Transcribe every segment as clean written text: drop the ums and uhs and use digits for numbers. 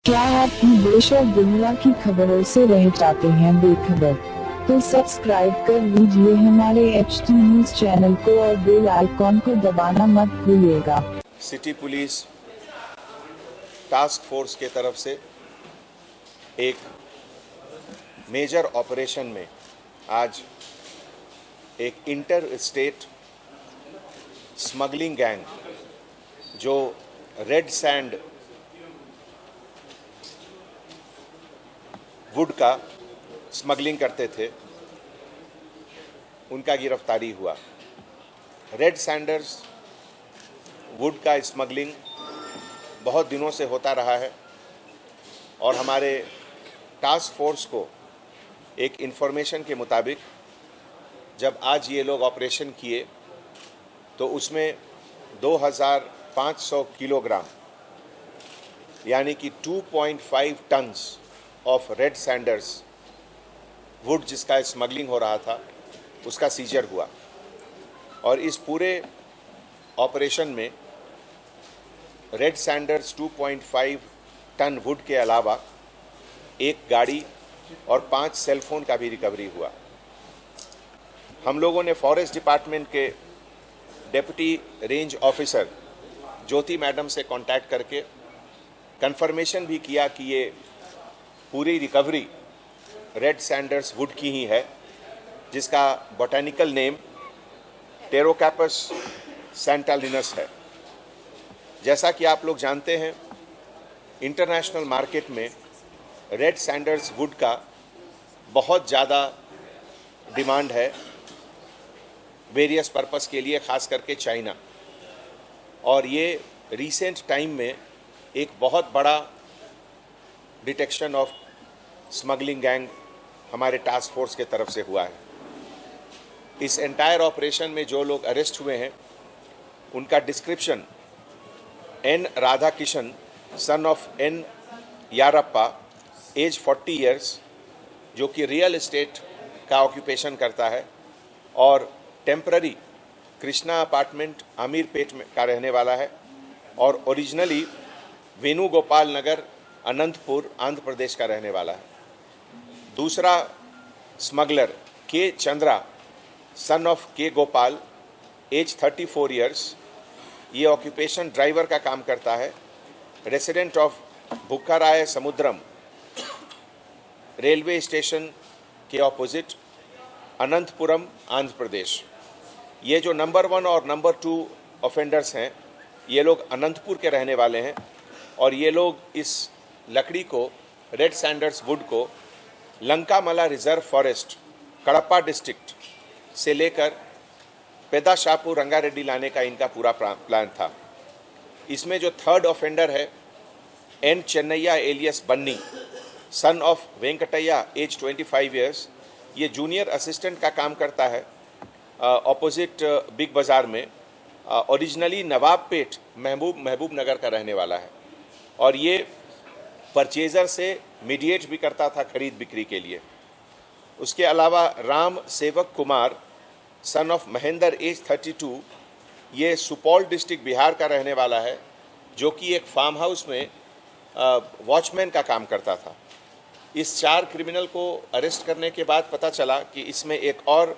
क्या आप भी देश और दुनिया की खबरों से रह जाते हैं बेखबर? तो सब्सक्राइब कर लीजिए हमारे HT न्यूज चैनल को और बेल आइकॉन को दबाना मत भूलिएगा। सिटी पुलिस टास्क फोर्स के तरफ से एक मेजर ऑपरेशन में आज एक इंटर स्टेट स्मगलिंग गैंग जो रेड सैंड वुड का स्मगलिंग करते थे उनका गिरफ्तारी हुआ। रेड सैंडर्स वुड का स्मगलिंग बहुत दिनों से होता रहा है और हमारे टास्क फोर्स को एक इन्फॉर्मेशन के मुताबिक जब आज ये लोग ऑपरेशन किए तो उसमें 2500 किलोग्राम यानी कि 2.5 tons of red sanders would जिसका स्मगलिंग हो रहा था उसका सीजर हुआ। और इस पूरे ऑपरेशन में रेड सैंडर्स 2.5 टन वुड के अलावा एक गाड़ी और 5 सेलफोन का भी रिकवरी हुआ। हम लोगों ने फॉरेस्ट डिपार्टमेंट के डेप्यूटी रेंज ऑफिसर ज्योति मैडम से कांटेक्ट करके कंफर्मेशन भी किया कि ये पूरी रिकवरी रेड सैंडर्स वुड की ही है जिसका बॉटेनिकल नेम टेरोकैपस सैंटालिनस है। जैसा कि आप लोग जानते हैं इंटरनेशनल मार्केट में रेड सैंडर्स वुड का बहुत ज़्यादा डिमांड है वेरियस पर्पस के लिए, ख़ास करके चाइना। और ये रिसेंट टाइम में एक बहुत बड़ा डिटेक्शन ऑफ स्मगलिंग गैंग हमारे टास्क फोर्स के तरफ से हुआ है। इस एंटायर ऑपरेशन में जो लोग अरेस्ट हुए हैं उनका description N Radha Kishan son of N Yarappa age 40 years जो कि रियल एस्टेट का ऑक्यूपेशन करता है और टेम्पररी कृष्णा अपार्टमेंट आमीरपेट में का रहने वाला है और ओरिजिनली वेणुगोपाल नगर अनंतपुर आंध्र प्रदेश का रहने वाला है। दूसरा स्मगलर के Chandra son of K Gopal age 34 years, ये ऑक्यूपेशन ड्राइवर का काम करता है, resident of Bukkaraya Samudram railway station के ऑपोजिट अनंतपुरम आंध्र प्रदेश। ये जो नंबर 1 और नंबर 2 ऑफेंडर्स हैं ये लोग अनंतपुर के रहने वाले हैं और ये लोग इस लकड़ी को रेड सैंडर्स वुड को लंकामला रिजर्व फॉरेस्ट कड़प्पा डिस्ट्रिक्ट से लेकर पेदाशापुर रंगारेड्डी लाने का इनका पूरा प्लान था। इसमें जो थर्ड ऑफेंडर है N Chennaiah alias Bunny son of Venkataiah age 25 years, ये जूनियर असिस्टेंट का काम करता है ऑपोजिट बिग बाज़ार में, ओरिजिनली नवाबपेट महबूब नगर का रहने वाला है और ये परचेज़र से मीडिएट भी करता था खरीद बिक्री के लिए। उसके अलावा Ram Sevak Kumar son of Mahendra age 32, ये सुपौल डिस्ट्रिक्ट बिहार का रहने वाला है जो कि एक फार्म हाउस में वॉचमैन का काम करता था। इस 4 क्रिमिनल को अरेस्ट करने के बाद पता चला कि इसमें एक और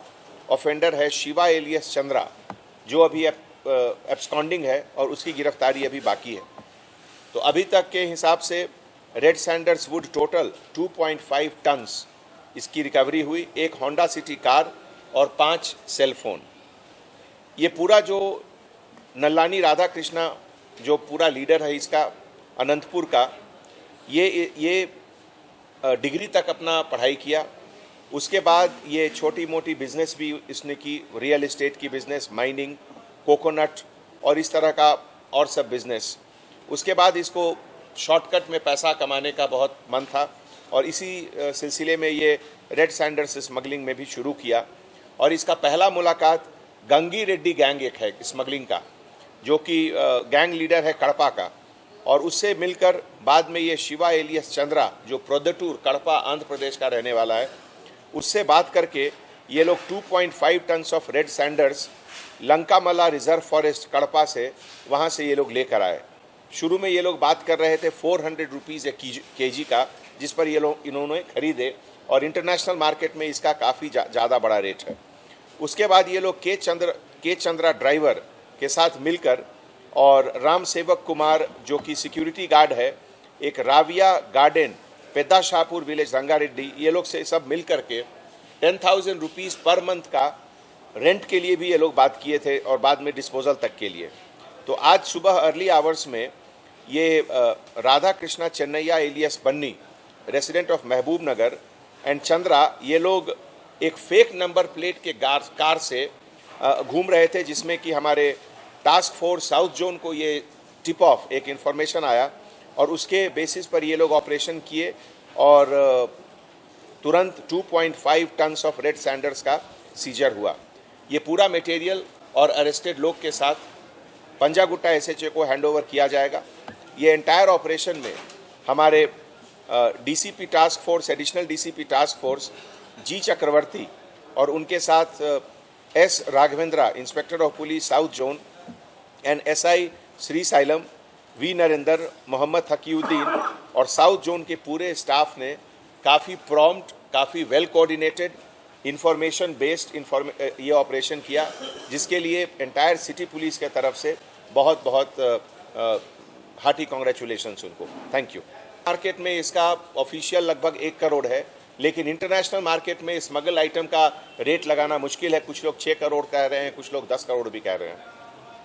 ऑफेंडर है शिवा एलियस चंद्रा जो अभी एब्सकॉन्डिंग है और उसकी गिरफ्तारी अभी बाकी है। तो अभी तक के हिसाब से red sanders wood total 2.5 tons इसकी रिकवरी हुई, एक होंडा सिटी कार और 5 सेलफोन। ये पूरा जो नल्लानी राधा कृष्णा जो पूरा लीडर है इसका अनंतपुर का, ये डिग्री तक अपना पढ़ाई किया। उसके बाद ये छोटी मोटी बिजनेस भी इसने की, रियल एस्टेट की बिजनेस, माइनिंग, कोकोनट और इस तरह का और सब बिजनेस। उसके बाद इसको शॉर्टकट में पैसा कमाने का बहुत मन था और इसी सिलसिले में ये रेड सैंडर्स स्मगलिंग में भी शुरू किया। और इसका पहला मुलाकात गंगी रेड्डी गैंग एक है स्मगलिंग का जो कि गैंग लीडर है कड़पा का, और उससे मिलकर बाद में ये शिवा एलियस चंद्रा जो प्रोद्दटूर कड़पा आंध्र प्रदेश का रहने वाला है उससे बात करके ये लोग 2.5 tons of red sanders Lankamala reserve forest Kadapa से वहाँ से ये लोग लेकर आए शुरू में ये लोग बात कर रहे थे 400 रुपीज़ केजी का, जिस पर ये लोग इन्होंने खरीदे और इंटरनेशनल मार्केट में इसका काफ़ी ज़्यादा बड़ा रेट है। उसके बाद ये लोग के चंद्रा ड्राइवर के साथ मिलकर और राम सेवक कुमार जो कि सिक्योरिटी गार्ड है, एक राविया गार्डन पेद्दा शाहपुर विलेज रंगारेड्डी, ये लोग से सब मिल करके 10,000 रुपीज़ पर मंथ का रेंट के लिए भी ये लोग बात किए थे और बाद में डिस्पोजल तक के लिए। तो आज सुबह अर्ली आवर्स में ये Radha Krishna Chennaiah alias Bunny, resident of Mahbub Nagar, and Chandra, ये लोग एक फेक नंबर प्लेट के कार से घूम रहे थे, जिसमें कि हमारे टास्क फोर्स साउथ जोन को ये टिप ऑफ एक इन्फॉर्मेशन आया और उसके बेसिस पर ये लोग ऑपरेशन किए और तुरंत 2.5 टन्स ऑफ रेड सैंडर्स का सीजर हुआ। ये पूरा मटेरियल और अरेस्टेड लोग के साथ पंजागुट्टा एसएचओ को हैंडओवर किया जाएगा। ये एंटायर ऑपरेशन में हमारे DCP task force, additional DCP task force G Chakravarti और उनके साथ S Raghavendra, inspector of police south zone, and SI Shri Sailam, V Narendra, Mohammed Hakeeuddin और साउथ जोन के पूरे स्टाफ ने काफ़ी प्रॉम्प्ट, काफ़ी वेल कोऑर्डिनेटेड, इंफॉर्मेशन बेस्ड ये ऑपरेशन किया, जिसके लिए एंटायर सिटी पुलिस के तरफ से बहुत बहुत हार्टी कॉन्ग्रेचुलेशंस उनको, थैंक यू। मार्केट में इसका ऑफिशियल लगभग 1 करोड़ है, लेकिन इंटरनेशनल मार्केट में स्मगल आइटम का रेट लगाना मुश्किल है। कुछ लोग 6 करोड़ कह रहे हैं, कुछ लोग 10 करोड़ भी कह रहे हैं।